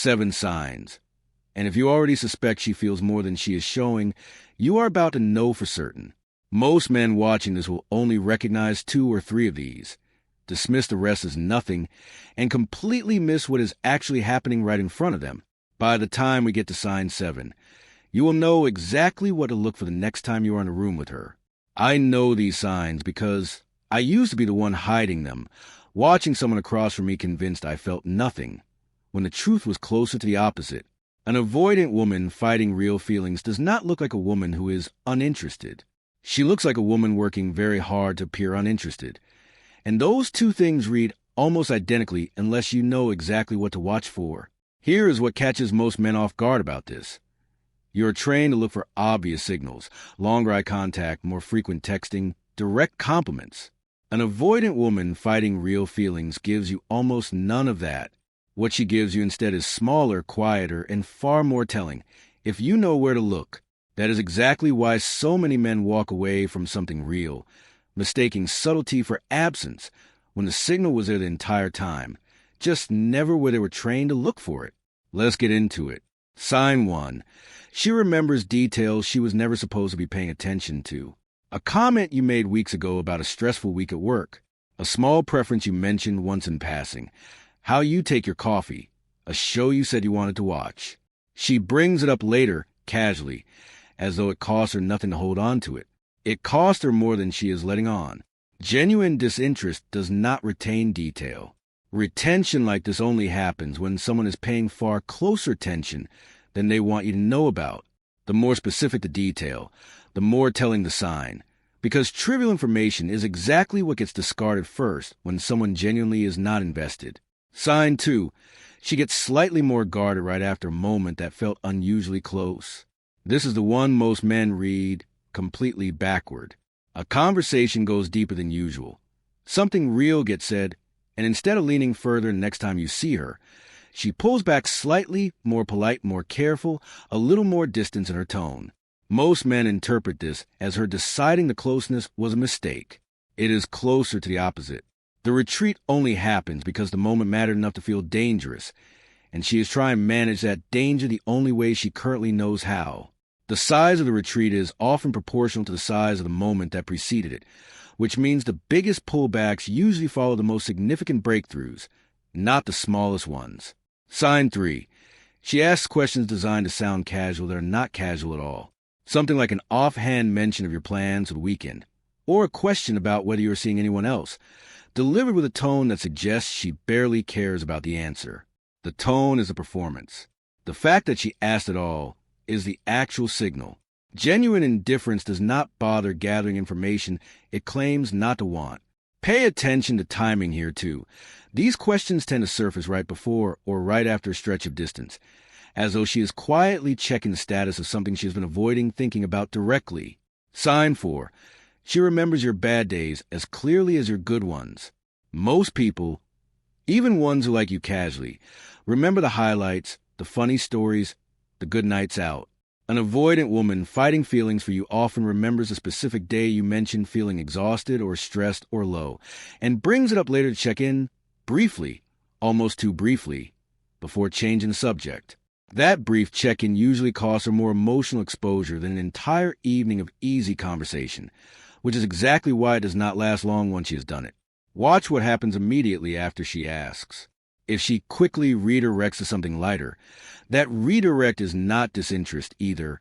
7 signs. And if you already suspect she feels more than she is showing, you are about to know for certain. Most men watching this will only recognize 2 or 3 of these, dismiss the rest as nothing, and completely miss what is actually happening right in front of them. By the time we get to sign 7, you will know exactly what to look for the next time you are in a room with her. I know these signs because I used to be the one hiding them, watching someone across from me convinced I felt nothing, when the truth was closer to the opposite. An avoidant woman fighting real feelings does not look like a woman who is uninterested. She looks like a woman working very hard to appear uninterested. And those 2 things read almost identically unless you know exactly what to watch for. Here is what catches most men off guard about this. You are trained to look for obvious signals, longer eye contact, more frequent texting, direct compliments. An avoidant woman fighting real feelings gives you almost none of that. What she gives you instead is smaller, quieter, and far more telling. If you know where to look, that is exactly why so many men walk away from something real, mistaking subtlety for absence when the signal was there the entire time, just never where they were trained to look for it. Let's get into it. Sign 1. She remembers details she was never supposed to be paying attention to. A comment you made weeks ago about a stressful week at work. A small preference you mentioned once in passing. How you take your coffee. A show you said you wanted to watch. She brings it up later, casually, as though it costs her nothing to hold on to it. It costs her more than she is letting on. Genuine disinterest does not retain detail. Retention like this only happens when someone is paying far closer attention than they want you to know about. The more specific the detail, the more telling the sign. Because trivial information is exactly what gets discarded first when someone genuinely is not invested. Sign 2. She gets slightly more guarded right after a moment that felt unusually close. This is the one most men read completely backward. A conversation goes deeper than usual. Something real gets said, and instead of leaning further next time you see her, she pulls back slightly, more polite, more careful, a little more distance in her tone. Most men interpret this as her deciding the closeness was a mistake. It is closer to the opposite. The retreat only happens because the moment mattered enough to feel dangerous, and she is trying to manage that danger the only way she currently knows how. The size of the retreat is often proportional to the size of the moment that preceded it, which means the biggest pullbacks usually follow the most significant breakthroughs, not the smallest ones. Sign 3. She asks questions designed to sound casual that are not casual at all. Something like an offhand mention of your plans for the weekend, or a question about whether you are seeing anyone else, delivered with a tone that suggests she barely cares about the answer. The tone is a performance. The fact that she asked at all is the actual signal. Genuine indifference does not bother gathering information it claims not to want. Pay attention to timing here, too. These questions tend to surface right before or right after a stretch of distance, as though she is quietly checking the status of something she has been avoiding thinking about directly. Sign 4. She remembers your bad days as clearly as your good ones. Most people, even ones who like you casually, remember the highlights, the funny stories, the good nights out. An avoidant woman fighting feelings for you often remembers a specific day you mentioned feeling exhausted or stressed or low, and brings it up later to check in, briefly, almost too briefly, before changing the subject. That brief check-in usually costs her more emotional exposure than an entire evening of easy conversation, which is exactly why it does not last long once she has done it. Watch what happens immediately after she asks. If she quickly redirects to something lighter, that redirect is not disinterest either.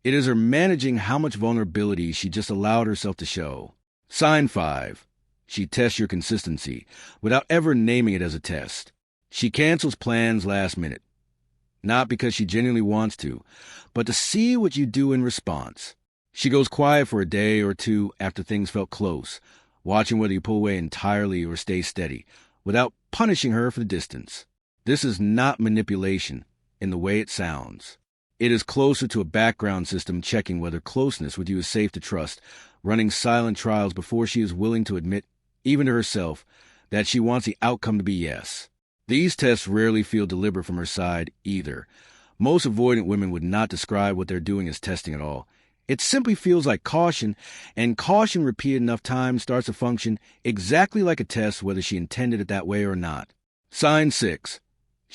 It is her managing how much vulnerability she just allowed herself to show. Sign 5. She tests your consistency without ever naming it as a test. She cancels plans last minute, not because she genuinely wants to, but to see what you do in response. She goes quiet for a day or two after things felt close, watching whether you pull away entirely or stay steady, without punishing her for the distance. This is not manipulation in the way it sounds. It is closer to a background system checking whether closeness with you is safe to trust, running silent trials before she is willing to admit, even to herself, that she wants the outcome to be yes. These tests rarely feel deliberate from her side either. Most avoidant women would not describe what they're doing as testing at all. It simply feels like caution, and caution repeated enough times starts to function exactly like a test whether she intended it that way or not. Sign 6.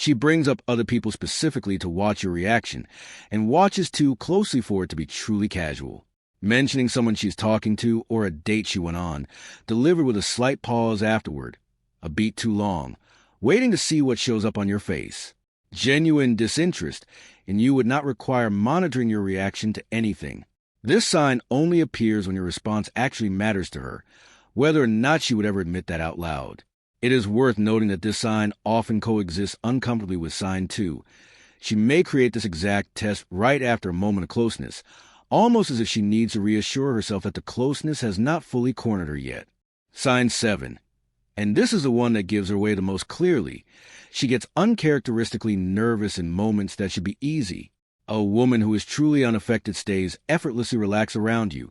She brings up other people specifically to watch your reaction, and watches too closely for it to be truly casual. Mentioning someone she's talking to or a date she went on, delivered with a slight pause afterward, a beat too long, waiting to see what shows up on your face. Genuine disinterest, and you would not require monitoring your reaction to anything. This sign only appears when your response actually matters to her, whether or not she would ever admit that out loud. It is worth noting that this sign often coexists uncomfortably with sign 2. She may create this exact test right after a moment of closeness, almost as if she needs to reassure herself that the closeness has not fully cornered her yet. Sign 7. And this is the one that gives her away the most clearly. She gets uncharacteristically nervous in moments that should be easy. A woman who is truly unaffected stays effortlessly relaxed around you,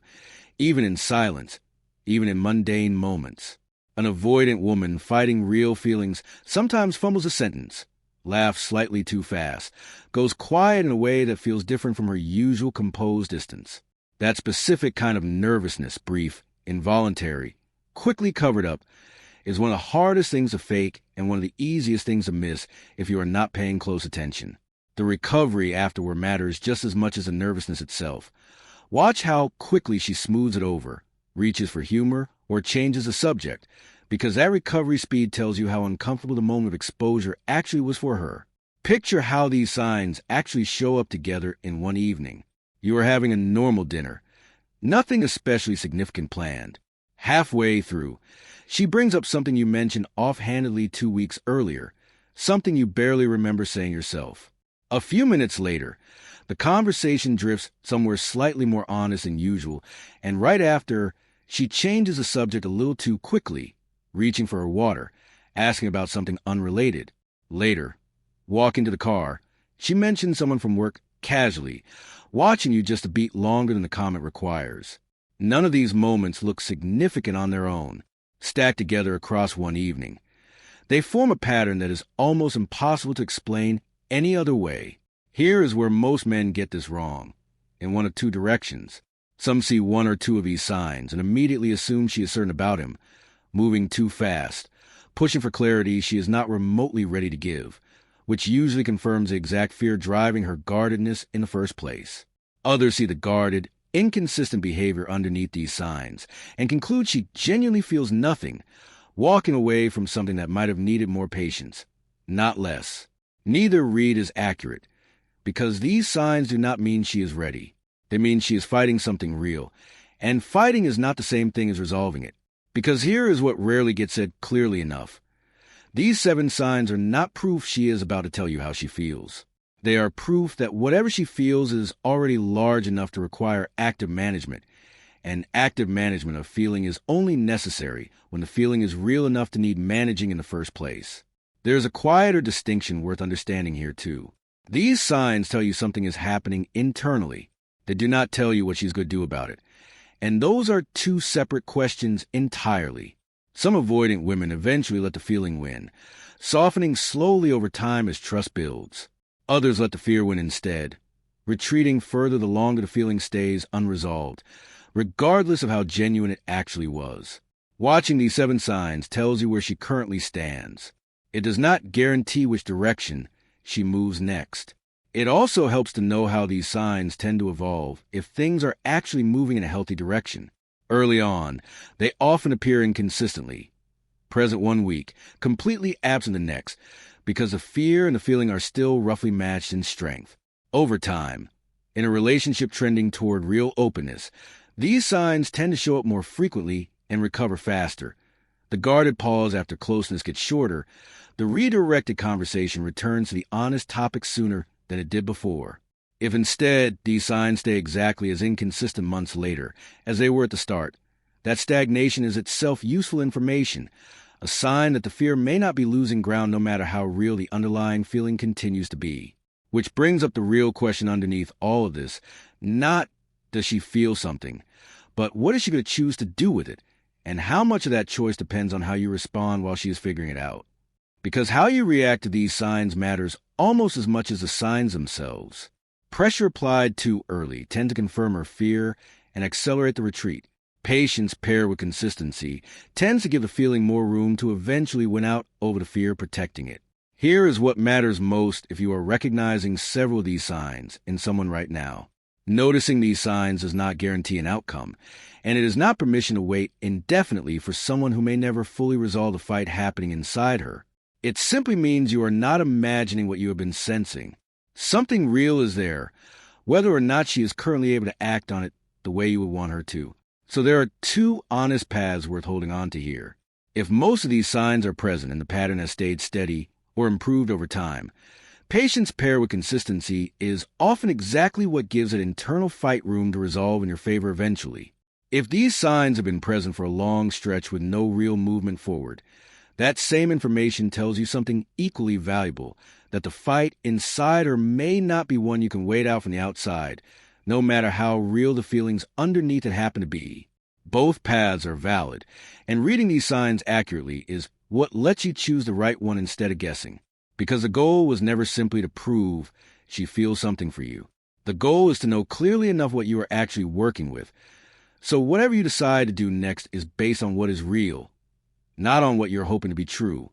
even in silence, even in mundane moments. An avoidant woman fighting real feelings sometimes fumbles a sentence, laughs slightly too fast, goes quiet in a way that feels different from her usual composed distance. That specific kind of nervousness, brief, involuntary, quickly covered up, is one of the hardest things to fake and one of the easiest things to miss if you are not paying close attention. The recovery afterward matters just as much as the nervousness itself. Watch how quickly she smooths it over, reaches for humor, or changes the subject, because that recovery speed tells you how uncomfortable the moment of exposure actually was for her. Picture how these signs actually show up together in one evening. You are having a normal dinner, nothing especially significant planned. Halfway through, she brings up something you mentioned offhandedly 2 weeks earlier, something you barely remember saying yourself. A few minutes later, the conversation drifts somewhere slightly more honest than usual, and right after, she changes the subject a little too quickly, reaching for her water, asking about something unrelated. Later, walking to the car, she mentions someone from work casually, watching you just a beat longer than the comment requires. None of these moments look significant on their own, stacked together across one evening. They form a pattern that is almost impossible to explain any other way. Here is where most men get this wrong, in one of two directions. Some see one or two of these signs and immediately assume she is certain about him, moving too fast, pushing for clarity she is not remotely ready to give, which usually confirms the exact fear driving her guardedness in the first place. Others see the guarded, inconsistent behavior underneath these signs and conclude she genuinely feels nothing, walking away from something that might have needed more patience, not less. Neither read is accurate, because these signs do not mean she is ready. They mean she is fighting something real, and fighting is not the same thing as resolving it. Because here is what rarely gets said clearly enough. These 7 signs are not proof she is about to tell you how she feels. They are proof that whatever she feels is already large enough to require active management, and active management of feeling is only necessary when the feeling is real enough to need managing in the first place. There is a quieter distinction worth understanding here too. These signs tell you something is happening internally. They do not tell you what she's going to do about it. And those are two separate questions entirely. Some avoidant women eventually let the feeling win, softening slowly over time as trust builds. Others let the fear win instead, retreating further the longer the feeling stays unresolved, regardless of how genuine it actually was. Watching these 7 signs tells you where she currently stands. It does not guarantee which direction she moves next. It also helps to know how these signs tend to evolve if things are actually moving in a healthy direction. Early on, they often appear inconsistently, present one week, completely absent the next, because the fear and the feeling are still roughly matched in strength. Over time, in a relationship trending toward real openness, these signs tend to show up more frequently and recover faster. The guarded pause after closeness gets shorter. The redirected conversation returns to the honest topic sooner than it did before. If instead these signs stay exactly as inconsistent months later as they were at the start, that stagnation is itself useful information, a sign that the fear may not be losing ground no matter how real the underlying feeling continues to be. Which brings up the real question underneath all of this, not does she feel something, but what is she going to choose to do with it, and how much of that choice depends on how you respond while she is figuring it out. Because how you react to these signs matters almost as much as the signs themselves. Pressure applied too early tends to confirm her fear and accelerate the retreat. Patience paired with consistency tends to give the feeling more room to eventually win out over the fear protecting it. Here is what matters most if you are recognizing several of these signs in someone right now. Noticing these signs does not guarantee an outcome, and it is not permission to wait indefinitely for someone who may never fully resolve the fight happening inside her. It simply means you are not imagining what you have been sensing. Something real is there, whether or not she is currently able to act on it the way you would want her to. So there are two honest paths worth holding on to here. If most of these signs are present and the pattern has stayed steady or improved over time, patience paired with consistency is often exactly what gives it internal fight room to resolve in your favor eventually. If these signs have been present for a long stretch with no real movement forward, that same information tells you something equally valuable, that the fight inside her may not be one you can wait out from the outside, no matter how real the feelings underneath it happen to be. Both paths are valid, and reading these signs accurately is what lets you choose the right one instead of guessing. Because the goal was never simply to prove she feels something for you. The goal is to know clearly enough what you are actually working with. So whatever you decide to do next is based on what is real, not on what you're hoping to be true.